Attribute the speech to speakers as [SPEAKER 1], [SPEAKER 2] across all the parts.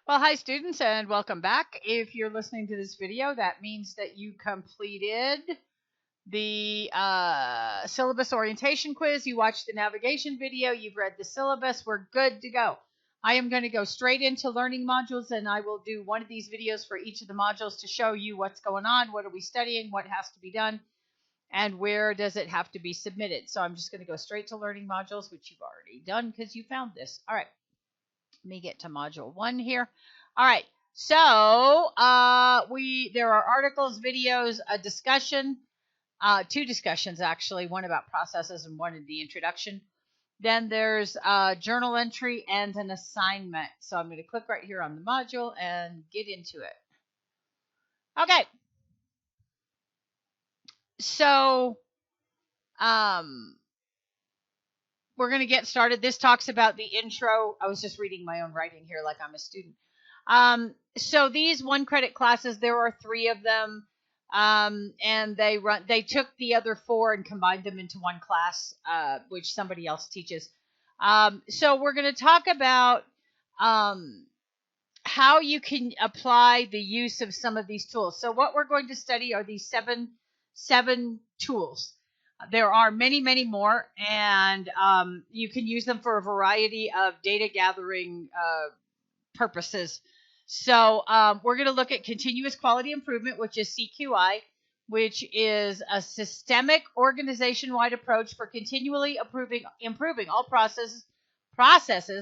[SPEAKER 1] Well, hi students and welcome back. If you're listening to this video, that means that you completed the syllabus orientation quiz, you watched the navigation video, you've read the syllabus, we're good to go. I am going to go straight into learning modules, and I will do one of these videos for each of the modules to show you what's going on, what are we studying, what has to be done, and where does it have to be submitted. So I'm just going to go straight to learning modules, which you've already done because you found this. All right. Let me get to module 1 here. All right, so there are articles, videos, a discussion, 2 discussions actually, one about processes and one in the introduction. Then there's a journal entry and an assignment. So I'm going to click right here on the module and get into it. Okay. So we're going to get started. This talks about the intro. I was just reading my own writing here like I'm a student. So these 1-credit classes, there are 3 of them, and they took the other 4 and combined them into one class, which somebody else teaches. So we're going to talk about how you can apply the use of some of these tools. So what we're going to study are these seven tools. There are many, many more, and you can use them for a variety of data gathering purposes. So we're going to look at continuous quality improvement, which is CQI, which is a systemic organization-wide approach for continually improving all processes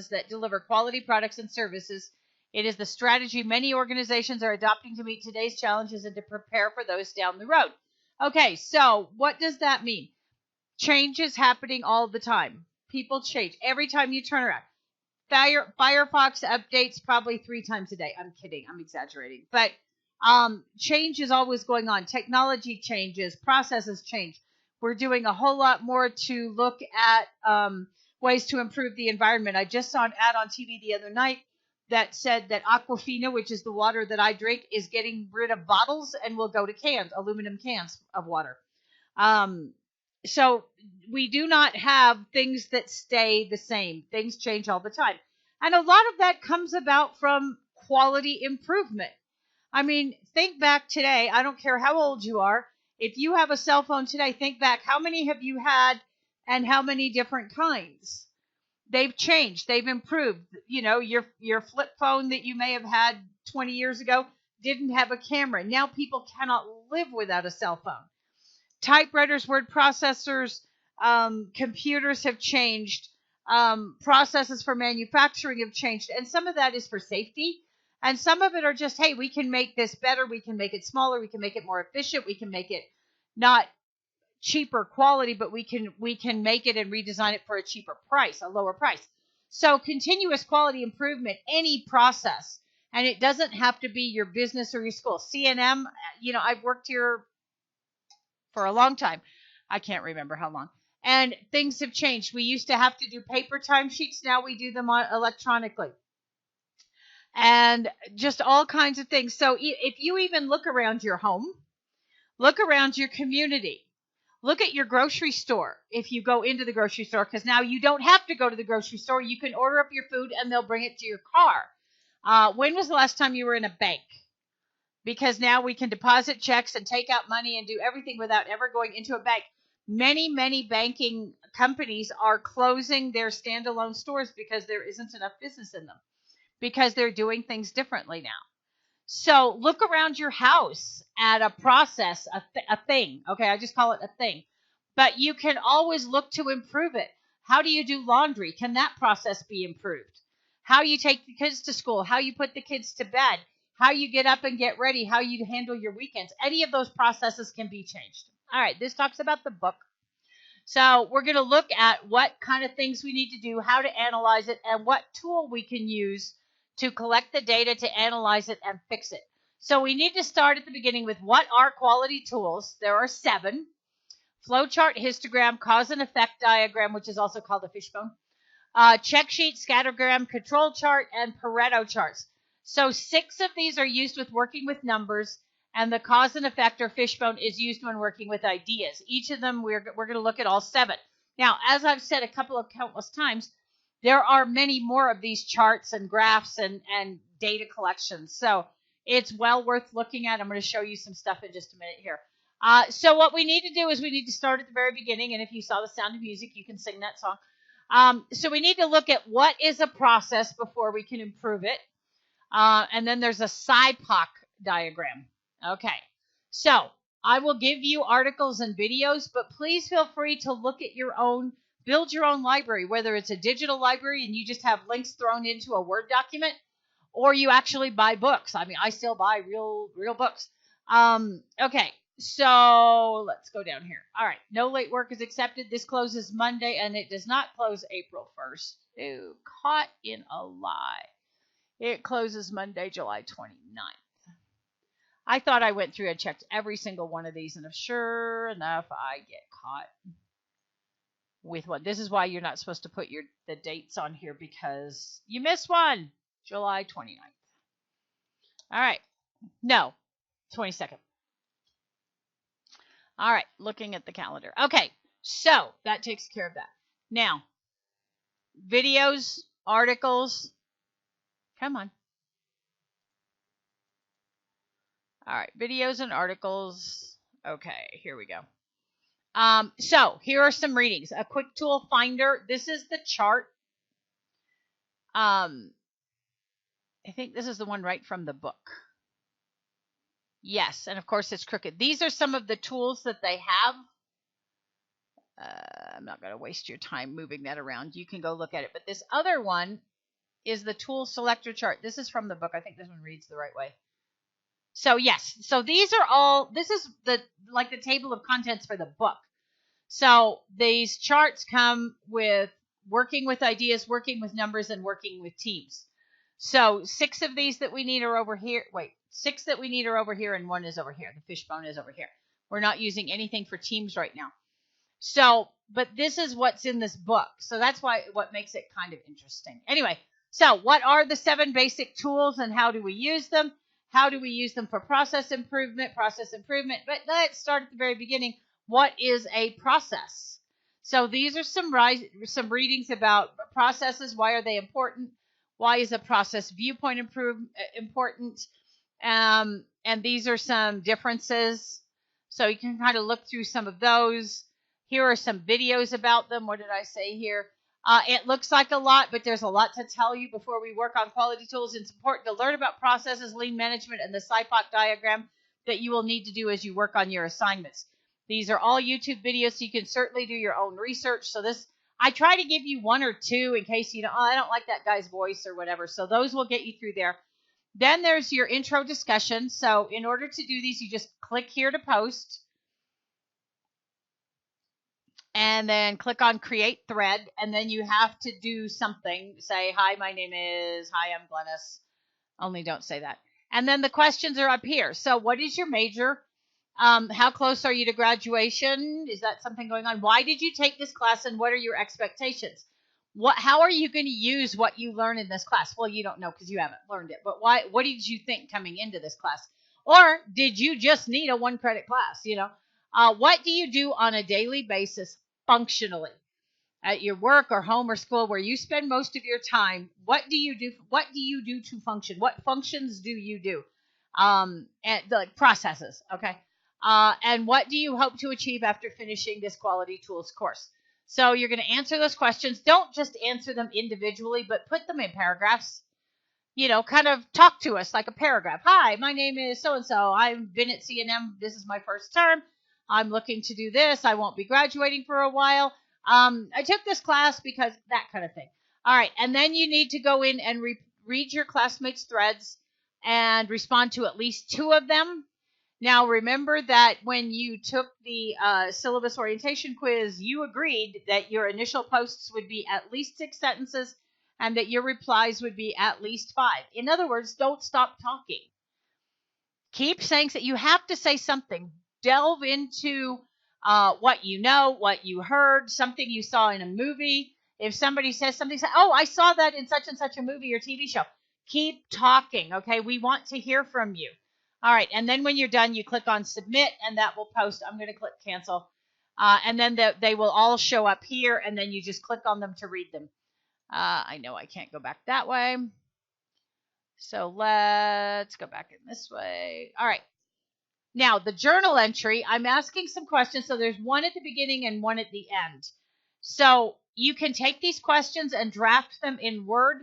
[SPEAKER 1] that deliver quality products and services. It is the strategy many organizations are adopting to meet today's challenges and to prepare for those down the road. Okay, so what does that mean? Change is happening all the time. People change. Every time you turn around. Firefox updates probably 3 times a day. I'm kidding. I'm exaggerating. But change is always going on. Technology changes. Processes change. We're doing a whole lot more to look at ways to improve the environment. I just saw an ad on TV the other night that said that Aquafina, which is the water that I drink, is getting rid of bottles and will go to cans, aluminum cans of water. So we do not have things that stay the same. Things change all the time. And a lot of that comes about from quality improvement. I mean, think back today. I don't care how old you are. If you have a cell phone today, think back. How many have you had and how many different kinds? They've changed. They've improved. You know, your flip phone that you may have had 20 years ago didn't have a camera. Now people cannot live without a cell phone. Typewriters, word processors, computers have changed. Processes for manufacturing have changed. And some of that is for safety. And some of it are just, hey, we can make this better. We can make it smaller. We can make it more efficient. We can make it not cheaper quality, but we can make it and redesign it for a cheaper price, a lower price. So continuous quality improvement, any process, and it doesn't have to be your business or your school. CNM, you know, I've worked here for a long time. I can't remember how long. And things have changed. We used to have to do paper timesheets. Now we do them electronically. And just all kinds of things. So if you even look around your home, look around your community, look at your grocery store if you go into the grocery store, because now you don't have to go to the grocery store. You can order up your food and they'll bring it to your car. When was the last time you were in a bank? Because now we can deposit checks and take out money and do everything without ever going into a bank. Many, many banking companies are closing their standalone stores because there isn't enough business in them, because they're doing things differently now. So look around your house at a process, a thing. Okay, I just call it a thing. But you can always look to improve it. How do you do laundry? Can that process be improved? How you take the kids to school, how you put the kids to bed, how you get up and get ready, how you handle your weekends. Any of those processes can be changed. All right, this talks about the book. So we're going to look at what kind of things we need to do, how to analyze it, and what tool we can use to collect the data, to analyze it, and fix it. So we need to start at the beginning with what are quality tools. There are 7. Flowchart, histogram, cause and effect diagram, which is also called a fishbone. Check sheet, scattergram, control chart, and Pareto charts. So 6 of these are used with working with numbers, and the cause and effect or fishbone is used when working with ideas. Each of them, we're going to look at all 7. Now, as I've said a couple of countless times, there are many more of these charts and graphs and data collections. So it's well worth looking at. I'm going to show you some stuff in just a minute here. So what we need to do is we need to start at the very beginning. And if you saw The Sound of Music, you can sing that song. So we need to look at what is a process before we can improve it. And then there's a SIPOC diagram. Okay. So I will give you articles and videos, but please feel free to look at your own, build your own library, whether it's a digital library and you just have links thrown into a Word document, or you actually buy books. I mean, I still buy real books. Okay, so let's go down here. All right, no late work is accepted. This closes Monday, and it does not close April 1st. Ew, caught in a lie. It closes Monday, July 29th. I thought I went through and checked every single one of these, and sure enough, I get caught with one. This is why you're not supposed to put the dates on here, because you missed one. July 29th. All right. No, 22nd. All right, looking at the calendar. Okay, so that takes care of that. Now, videos, articles. Come on. All right, videos and articles. Okay, here we go. So here are some readings. A quick tool finder. This is the chart. I think this is the one right from the book. Yes, and of course it's crooked. These are some of the tools that they have. I'm not going to waste your time moving that around. You can go look at it. But this other one is the tool selector chart. This is from the book. I think this one reads the right way. So yes, so these are all, this is the table of contents for the book. So these charts come with working with ideas, working with numbers, and working with teams. So 6 of these that we need are over here. Wait, 6 that we need are over here, and 1 is over here. The fishbone is over here. We're not using anything for teams right now. So, but this is what's in this book. So that's what makes it kind of interesting. Anyway, so what are the 7 basic tools and how do we use them? How do we use them for process improvement? But let's start at the very beginning. What is a process? So these are some readings about processes. Why are they important? Why is a process viewpoint important? And these are some differences. So you can kind of look through some of those. Here are some videos about them. What did I say here? It looks like a lot, but there's a lot to tell you before we work on quality tools. It's important to learn about processes, lean management, and the SIPOC diagram that you will need to do as you work on your assignments. These are all YouTube videos, so you can certainly do your own research. So I try to give you 1 or 2 in case I don't like that guy's voice or whatever. So those will get you through there. Then there's your intro discussion. So in order to do these, you just click here to post. And then click on create thread. And then you have to do something. Say, hi, my name is, hi, I'm Glennis. Only don't say that. And then the questions are up here. So what is your major? How close are you to graduation? Is that something going on? Why did you take this class and what are your expectations? How are you going to use what you learn in this class? Well, you don't know because you haven't learned it. But what did you think coming into this class? Or did you just need a 1-credit class? What do you do on a daily basis functionally at your work or home or school where you spend most of your time? What do you do? What do you do to function? What functions do you do? And like processes. Okay. And what do you hope to achieve after finishing this quality tools course? So you're going to answer those questions. Don't just answer them individually, but put them in paragraphs. Kind of talk to us like a paragraph. Hi, my name is so-and-so. I've been at C&M. This is my first term. I'm looking to do this. I won't be graduating for a while. I took this class because that kind of thing. All right. And then you need to go in and read your classmates' threads and respond to at least 2 of them. Now, remember that when you took the syllabus orientation quiz, you agreed that your initial posts would be at least 6 sentences and that your replies would be at least 5. In other words, don't stop talking. Keep saying that you have to say something. Delve into what you know, what you heard, something you saw in a movie. If somebody says something, say, oh, I saw that in such and such a movie or TV show. Keep talking, okay? We want to hear from you. All right, and then when you're done, you click on submit, and that will post. I'm going to click cancel. And then they will all show up here, and then you just click on them to read them. I know I can't go back that way. So let's go back in this way. All right. Now, the journal entry, I'm asking some questions. So there's one at the beginning and one at the end. So you can take these questions and draft them in Word,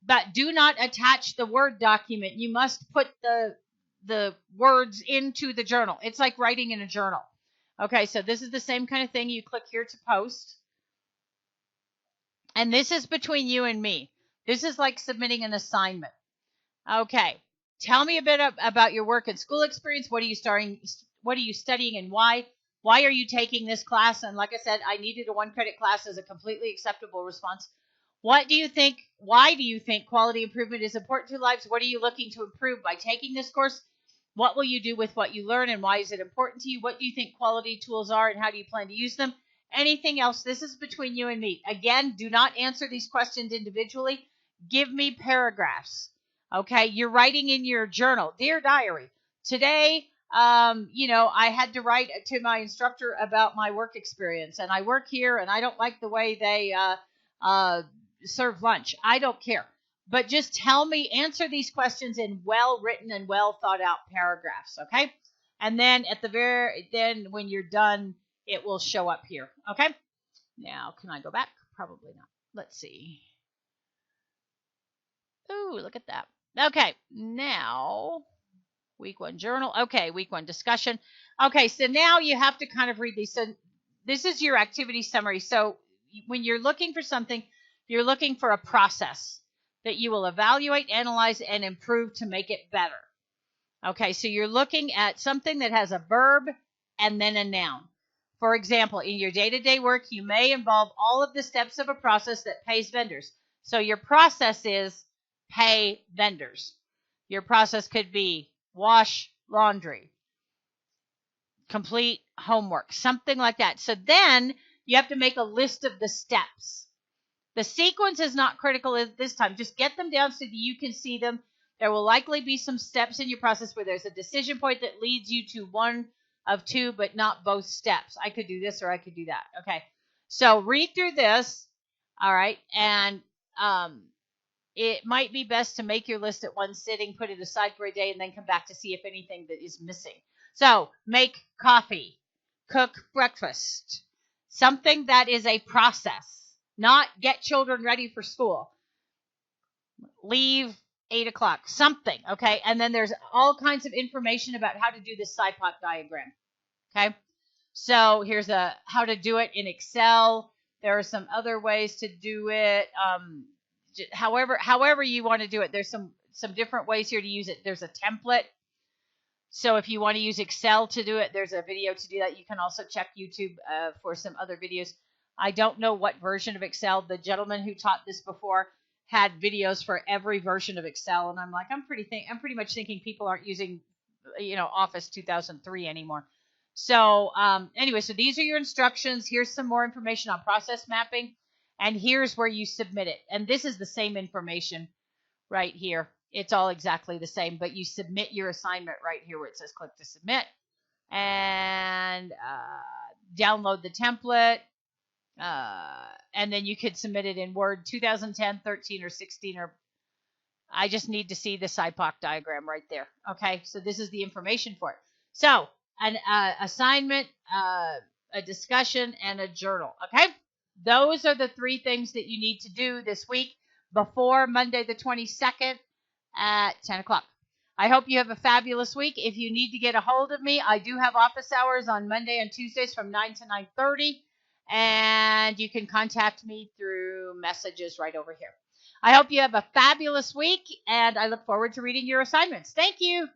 [SPEAKER 1] but do not attach the Word document. You must put the words into the journal. It's like writing in a journal. Okay, so this is the same kind of thing. You click here to post. And this is between you and me. This is like submitting an assignment. Okay. Tell me a bit about your work and school experience. What are you studying and why? Why are you taking this class? And like I said, I needed a 1-credit class as a completely acceptable response. What do you think? Why do you think quality improvement is important to lives? What are you looking to improve by taking this course? What will you do with what you learn and why is it important to you? What do you think quality tools are and how do you plan to use them? Anything else? This is between you and me. Again, do not answer these questions individually. Give me paragraphs. Okay, you're writing in your journal. Dear diary, today, I had to write to my instructor about my work experience, and I work here, and I don't like the way they serve lunch. I don't care. But just answer these questions in well-written and well-thought-out paragraphs, okay? And then then when you're done, it will show up here, okay? Now, can I go back? Probably not. Let's see. Ooh, look at that. Okay, now, week 1 journal. Okay, week 1 discussion. Okay, so now you have to kind of read these. So this is your activity summary. So when you're looking for something, you're looking for a process that you will evaluate, analyze, and improve to make it better. Okay, so you're looking at something that has a verb and then a noun. For example, in your day-to-day work, you may involve all of the steps of a process that pays vendors. So your process is pay vendors. Your process could be wash laundry, complete homework, something like that. So then you have to make a list of the steps. The sequence is not critical at this time. Just get them down so that you can see them. There will likely be some steps in your process where there's a decision point that leads you to one of two, but not both steps. I could do this or I could do that. Okay. So read through this. All right. And it might be best to make your list at one sitting, put it aside for a day, and then come back to see if anything that is missing. So make coffee, cook breakfast, something that is a process. Not get children ready for school. Leave 8 o'clock. Something, okay? And then there's all kinds of information about how to do this SIPOC diagram, okay? So here's how to do it in Excel. There are some other ways to do it. However you want to do it. There's some different ways here to use it. There's a template. So if you want to use Excel to do it, there's a video to do that. You can also check YouTube for some other videos. I don't know what version of Excel. The gentleman who taught this before had videos for every version of Excel, and I'm like, I'm pretty much thinking people aren't using, Office 2003 anymore. So anyway, so these are your instructions. Here's some more information on process mapping, and here's where you submit it. And this is the same information right here. It's all exactly the same, but you submit your assignment right here where it says click to submit, and download the template. And then you could submit it in Word 2010, 13, or 16, or I just need to see the SIPOC diagram right there. Okay, so this is the information for it. So an assignment, a discussion, and a journal. Okay, those are the 3 things that you need to do this week before Monday the 22nd at 10 o'clock. I hope you have a fabulous week. If you need to get a hold of me, I do have office hours on Monday and Tuesdays from 9 to 9:30. And you can contact me through messages right over here. I hope you have a fabulous week, and I look forward to reading your assignments. Thank you.